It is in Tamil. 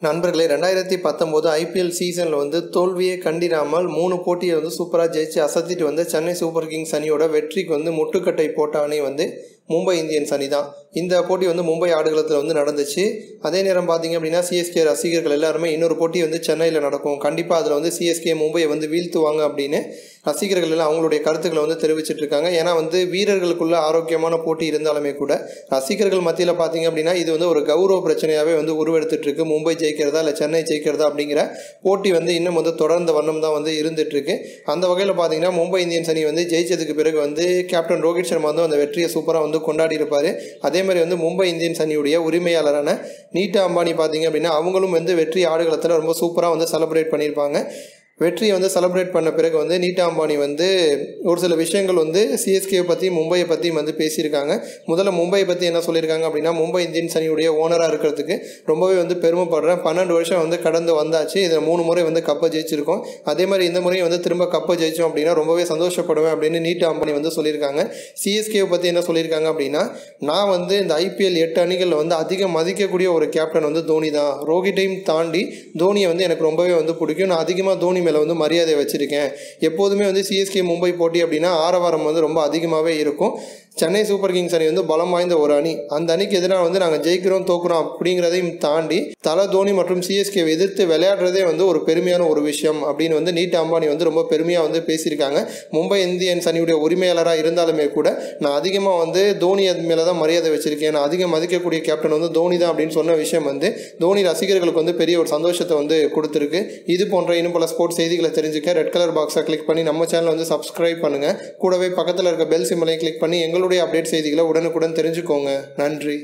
நண்பர்களே 2019 ஐபிஎல் சீசனில் வந்து தோல்வியே கண்டிராமல் 3 போட்டியை வந்து சூப்பராக ஜெயிச்சு அசத்திட்டு வந்து சென்னை சூப்பர் கிங்ஸ் அணியோட வெற்றிக்கு வந்து முட்டுக்கட்டை போட்ட அணி வந்து மும்பை இந்தியன்ஸ் அணி தான். இந்த போட்டி வந்து மும்பை ஆடுகளத்தில் வந்து நடந்துச்சு. அதே நேரம் பார்த்தீங்க அப்படின்னா சிஎஸ்கே ரசிகர்கள் எல்லாருமே இன்னொரு போட்டி வந்து சென்னையில் நடக்கும், கண்டிப்பாக அதில் வந்து சிஎஸ்கே மும்பையை வந்து வீழ்த்துவாங்க அப்படின்னு ரசிகர்கள் எல்லாம் அவங்களுடைய கருத்துக்களை வந்து தெரிவிச்சிட்டு இருக்காங்க. ஏன்னா வந்து வீரர்களுக்குள்ள ஆரோக்கியமான போட்டி இருந்தாலுமே கூட ரசிகர்கள் மத்தியில் பார்த்தீங்க அப்படின்னா இது வந்து ஒரு கௌரவ பிரச்சனையாகவே வந்து உருவெடுத்துட்டு இருக்கு. மும்பை ஜெயிக்கிறதா இல்லை சென்னை ஜெயிக்கிறதா அப்படிங்கிற போட்டி வந்து இன்னும் வந்து தொடர்ந்த வண்ணம் தான் வந்து இருந்துட்டு இருக்கு. அந்த வகையில் பார்த்தீங்கன்னா மும்பை இந்தியன்ஸ் அணி வந்து ஜெயிச்சதுக்கு பிறகு வந்து கேப்டன் ரோஹித் சர்மா வந்து அந்த வெற்றியை சூப்பராக வந்து கொண்டாடி இருப்பார். அதே மாதிரி வந்து மும்பை இந்தியன்ஸ் அணியுடைய உரிமையாளரான நீட்டா அம்பானி பார்த்தீங்க அப்படின்னா அவங்களும் வந்து வெற்றி ஆடுகளத்தில் ரொம்ப சூப்பராக வந்து செலிப்ரேட் பண்ணியிருப்பாங்க. வெற்றியை வந்து செலிப்ரேட் பண்ண பிறகு வந்து நீட்டா அம்பானி வந்து ஒரு சில விஷயங்கள் வந்து சிஎஸ்கே பற்றி மும்பையை பற்றி வந்து பேசியிருக்காங்க. முதல்ல மும்பையை பற்றி என்ன சொல்லியிருக்காங்க அப்படின்னா, மும்பை இந்தியன்ஸ் அணியுடைய ஓனராக இருக்கிறதுக்கு ரொம்பவே வந்து பெருமைப்படுறேன். 12 வருஷம் வந்து கடந்து வந்தாச்சு, இதில் 3 முறை வந்து கப்பை ஜெயிச்சிருக்கோம். அதே மாதிரி இந்த முறையும் வந்து திரும்ப கப்பை ஜெயிச்சோம் அப்படின்னா ரொம்பவே சந்தோஷப்படுவேன் அப்படின்னு நீட்டா அம்பானி வந்து சொல்லியிருக்காங்க. சிஎஸ்கேவை பற்றி என்ன சொல்லியிருக்காங்க அப்படின்னா, நான் வந்து இந்த ஐபிஎல் 8 அணிகளில் வந்து அதிகம் மதிக்கக்கூடிய ஒரு கேப்டன் வந்து தோனி தான். ரோஹிட்டையும் தாண்டி தோனியை வந்து எனக்கு ரொம்பவே வந்து பிடிக்கும். நான் அதிகமாக தோனி மேலே வந்து மரியாதை வச்சுருக்கேன். எப்போதுமே வந்து சிஎஸ்கே மும்பை போட்டி அப்படின்னா ஆரவாரம் வந்து ரொம்ப அதிகமாகவே இருக்கும். சென்னை சூப்பர் கிங்ஸ் அணி வந்து பலம் வாய்ந்த ஒரு அணி. அந்த அணிக்கு எதிராக வந்து நாங்கள் ஜெயிக்கிறோம் தோக்குறோம் அப்படிங்கிறதையும் தாண்டி தல தோனி மற்றும் சிஎஸ்கேவை எதிர்த்து விளையாடுறதே வந்து ஒரு பெருமையான ஒரு விஷயம் அப்படின்னு வந்து நீட்டா அம்பானி வந்து ரொம்ப பெருமையாக வந்து பேசியிருக்காங்க. மும்பை இந்தியன்ஸ் அணியுடைய உரிமையாளராக இருந்தாலுமே கூட நான் அதிகமாக வந்து தோனி மேலே தான் மரியாதை வச்சிருக்கேன், நான் அதிகம் மதிக்கக்கூடிய கேப்டன் வந்து தோனி தான் அப்படின்னு சொன்ன விஷயம் வந்து தோனி ரசிகர்களுக்கு வந்து பெரிய ஒரு சந்தோஷத்தை வந்து கொடுத்துருக்கு. இது போன்ற இன்னும் பல ஸ்போர்ட்ஸ் செய்திகளை தெரிஞ்சுக்க ரெட் கலர் பாக்ஸை கிளிக் பண்ணி நம்ம சேனலை வந்து சப்ஸ்கிரைப் பண்ணுங்கள். கூடவே பக்கத்தில் இருக்க பெல் சிம்பலையும் கிளிக் பண்ணி எங்களுடைய அப்டேட் செய்திகளை உடனுக்குடன் தெரிஞ்சுக்கோங்க. நன்றி.